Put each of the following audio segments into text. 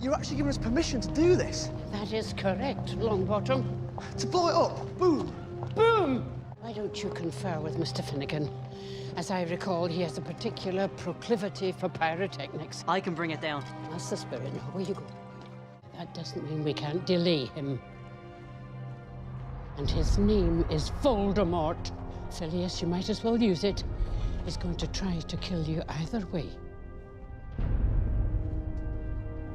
You're actually giving us permission to do this? That is correct, Longbottom. To blow it up? Boom! Boom! Why don't you confer with Mr. Finnegan? As I recall, he has a particular proclivity for pyrotechnics. I can bring it down. That's the spirit. Now, where you go? That doesn't mean we can't delay him. And his name is Voldemort. Phileas, you might as well use it. He's going to try to kill you either way.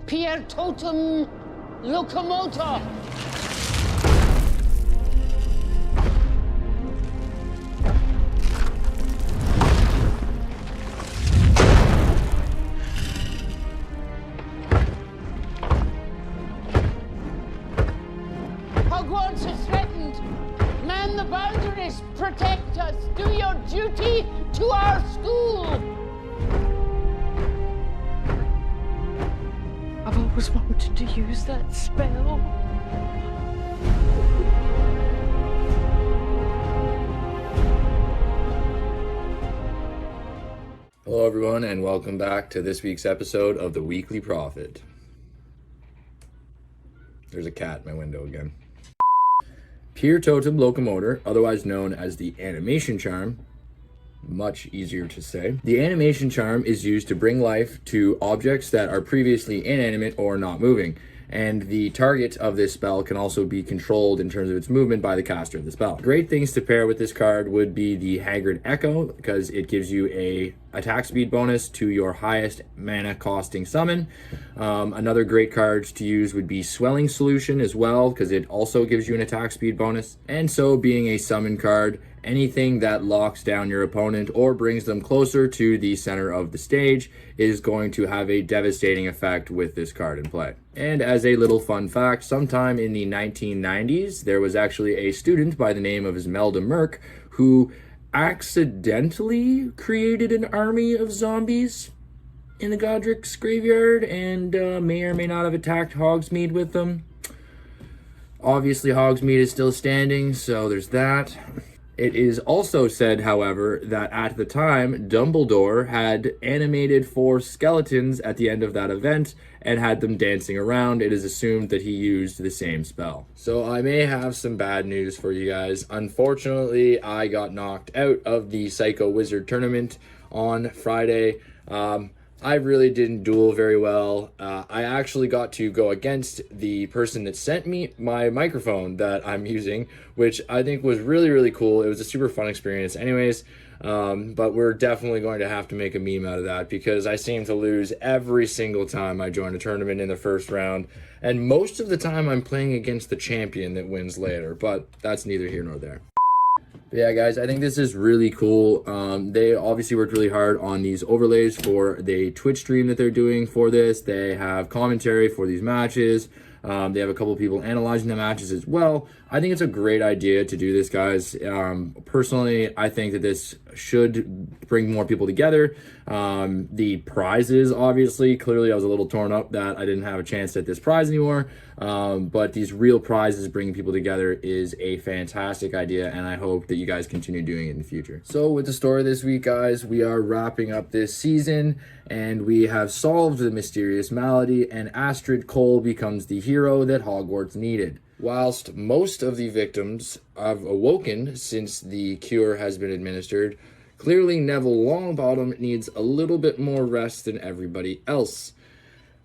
Piertotum Locomotor! Hogwarts is threatened. Man the boundaries. Protect us. Do your duty to our school. I've always wanted to use that spell. Hello everyone, and welcome back to this week's episode of the Weekly Prophet. There's a cat in my window again. Piertotum Locomotor, otherwise known as the animation charm, much easier to say. The animation charm is used to bring life to objects that are previously inanimate or not moving, and the target of this spell can also be controlled in terms of its movement by the caster of the spell. Great things to pair with this card would be the Haggard Echo, because it gives you a attack speed bonus to your highest mana costing summon. Another great card to use would be Swelling Solution as well, because it also gives you an attack speed bonus. And so, being a summon card, anything that locks down your opponent or brings them closer to the center of the stage is going to have a devastating effect with this card in play. And as a little fun fact, sometime in the 1990s, there was actually a student by the name of Imelda Merck who accidentally created an army of zombies in the Godric's graveyard and may or may not have attacked Hogsmeade with them. Obviously, Hogsmeade is still standing, so there's that. It is also said, however, that at the time, Dumbledore had animated 4 skeletons at the end of that event and had them dancing around. It is assumed that he used the same spell. So I may have some bad news for you guys. Unfortunately, I got knocked out of the Psycho Wizard tournament on Friday. I really didn't duel very well. I actually got to go against the person that sent me my microphone that I'm using, which I think was really, really cool. It was a super fun experience anyways, but we're definitely going to have to make a meme out of that because I seem to lose every single time I join a tournament in the first round, and most of the time I'm playing against the champion that wins later, but that's neither here nor there. But yeah, guys, I think this is really cool. They obviously worked really hard on these overlays for the Twitch stream that they're doing for this. They have commentary for these matches. They have a couple people analyzing the matches as well. I think it's a great idea to do this, guys. Personally, I think that this should bring more people together. The prizes, obviously, clearly I was a little torn up that I didn't have a chance at this prize anymore. But these real prizes bringing people together is a fantastic idea, and I hope that you guys continue doing it in the future. So with the story this week, guys, we are wrapping up this season, and we have solved the Mysterious Malady, and Astrid Cole becomes the hero that Hogwarts needed. Whilst most of the victims have awoken since the cure has been administered, clearly Neville Longbottom needs a little bit more rest than everybody else.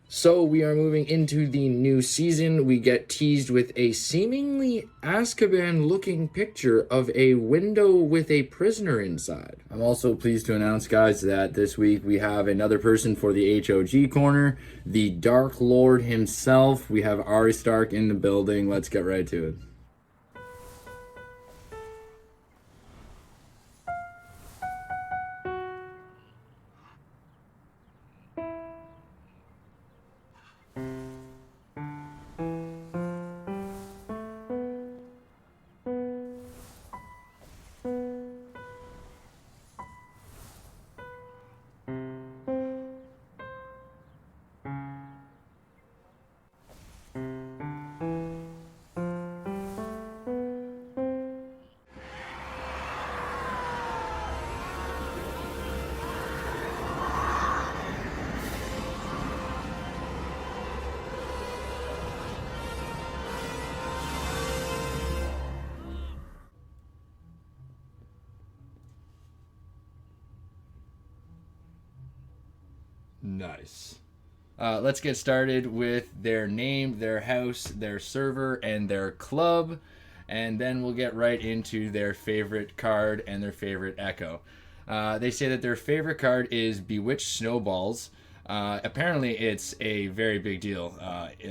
So we are moving into the new season. We get teased with a seemingly Azkaban-looking picture of a window with a prisoner inside. I'm also pleased to announce, guys, that this week we have another person for the H.O.G corner, the Dark Lord himself. We have Aristarkh in the building. Let's get right to it. Nice. Let's get started with their name, their house, their server, and their club. And then we'll get right into their favorite card and their favorite echo. They say that their favorite card is Bewitched Snowballs. Apparently, it's a very big deal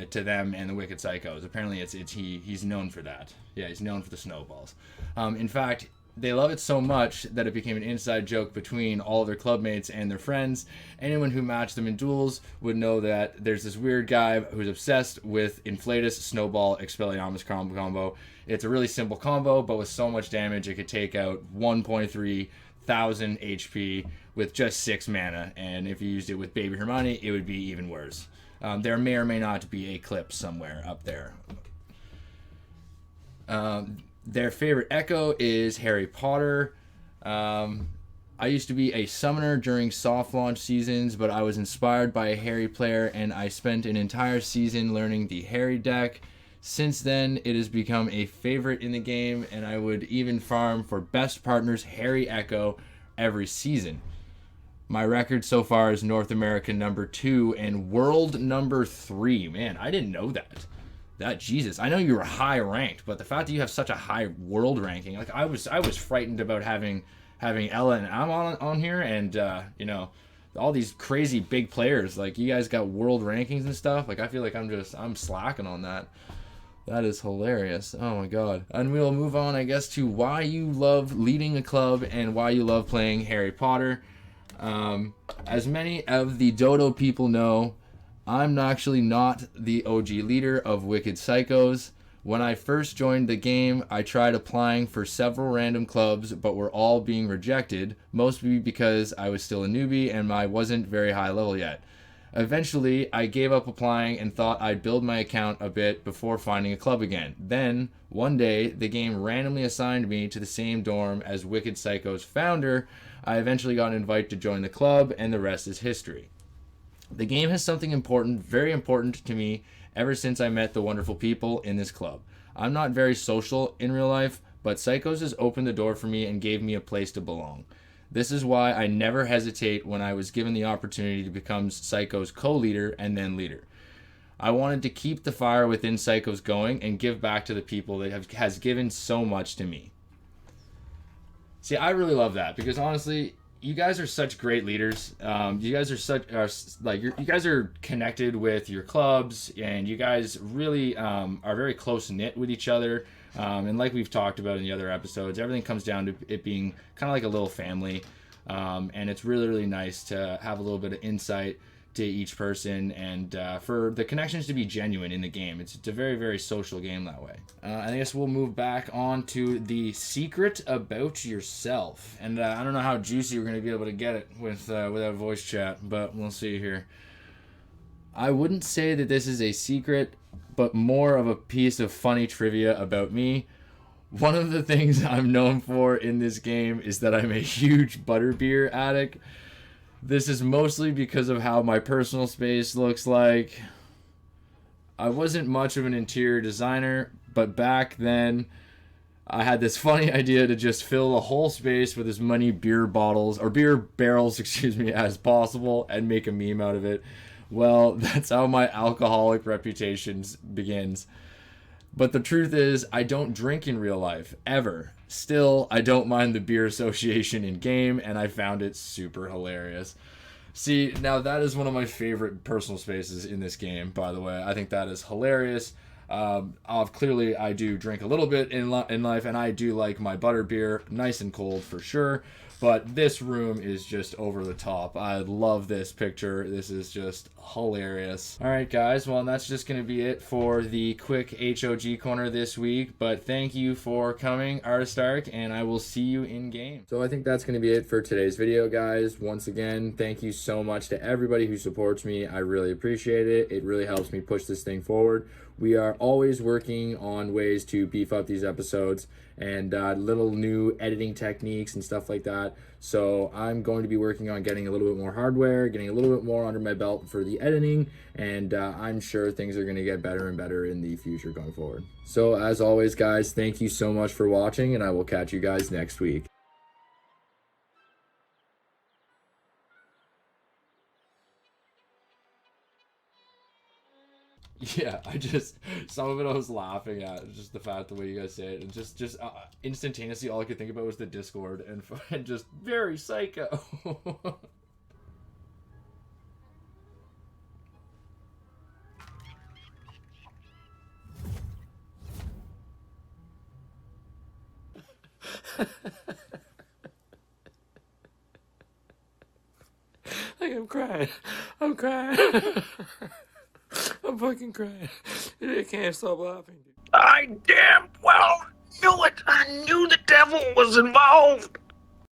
to them and the Wicked Psychos. Apparently, he's known for that. Yeah, he's known for the snowballs. In fact, they love it so much that it became an inside joke between all of their clubmates and their friends. Anyone who matched them in duels would know that there's this weird guy who's obsessed with Inflatus Snowball Expelliarmus combo. It's a really simple combo, but with so much damage, it could take out 1.3 thousand HP with just 6 mana, and if you used it with Baby Hermione, it would be even worse. There may or may not be a clip somewhere up there. Their favorite echo is Harry Potter. I used to be a summoner during soft launch seasons, but I was inspired by a Harry player, and I spent an entire season learning the Harry deck. Since then, it has become a favorite in the game, and I would even farm for Best Partners Harry Echo every season. My record so far is North America #2 and World #3. Man, I didn't know that. Jesus, I know you were high ranked, but the fact that you have such a high world ranking, like I was frightened about having Ella and Am on here, and you know, all these crazy big players. Like, you guys got world rankings and stuff. Like, I feel like I'm slacking on that. That is hilarious. Oh my god. And we'll move on, I guess, to why you love leading a club and why you love playing Harry Potter. As many of the Dodo people know, I'm actually not the OG leader of Wicked Psychos. When I first joined the game, I tried applying for several random clubs, but were all being rejected, mostly because I was still a newbie and I wasn't very high level yet. Eventually, I gave up applying and thought I'd build my account a bit before finding a club again. Then, one day, the game randomly assigned me to the same dorm as Wicked Psycho's founder. I eventually got an invite to join the club, and the rest is history. The game has something important, very important to me, ever since I met the wonderful people in this club. I'm not very social in real life, but Psychos has opened the door for me and gave me a place to belong. This is why I never hesitate when I was given the opportunity to become Psycho's co-leader and then leader. I wanted to keep the fire within Psychos going and give back to the people that has given so much to me. See, I really love that, because honestly, you guys are such great leaders. You guys are you guys are connected with your clubs, and you guys really are very close knit with each other. And like we've talked about in the other episodes, everything comes down to it being kind of like a little family. And it's really, really nice to have a little bit of insight to each person, and for the connections to be genuine in the game. It's a very, very social game that way. I guess we'll move back on to the secret about yourself. And I don't know how juicy we're going to be able to get it without voice chat, but we'll see here. I wouldn't say that this is a secret, but more of a piece of funny trivia about me. One of the things I'm known for in this game is that I'm a huge butterbeer addict. This is mostly because of how my personal space looks like. I wasn't much of an interior designer, but back then I had this funny idea to just fill the whole space with as many beer bottles, or beer barrels, as possible, and make a meme out of it. Well, that's how my alcoholic reputation begins. But the truth is, I don't drink in real life, ever. Still, I don't mind the beer association in game, and I found it super hilarious. See, now that is one of my favorite personal spaces in this game, by the way. I think that is hilarious. Clearly, I do drink a little bit in life, and I do like my butterbeer, nice and cold for sure. But this room is just over the top. I love this picture. This is just hilarious. All right, guys. Well, that's just going to be it for the quick H.O.G corner this week. But thank you for coming, Aristarkh, and I will see you in game. So I think that's going to be it for today's video, guys. Once again, thank you so much to everybody who supports me. I really appreciate it. It really helps me push this thing forward. We are always working on ways to beef up these episodes and little new editing techniques and stuff like that. So I'm going to be working on getting a little bit more hardware, getting a little bit more under my belt for the editing, and I'm sure things are going to get better and better in the future going forward. So as always, guys, thank you so much for watching, and I will catch you guys next week. Yeah, some of it I was laughing at, just the fact the way you guys say it, and just instantaneously all I could think about was the Discord, and just very psycho. I'm crying. I'm crying. I'm fucking crying. I can't stop laughing. I damn well knew it. I knew the devil was involved.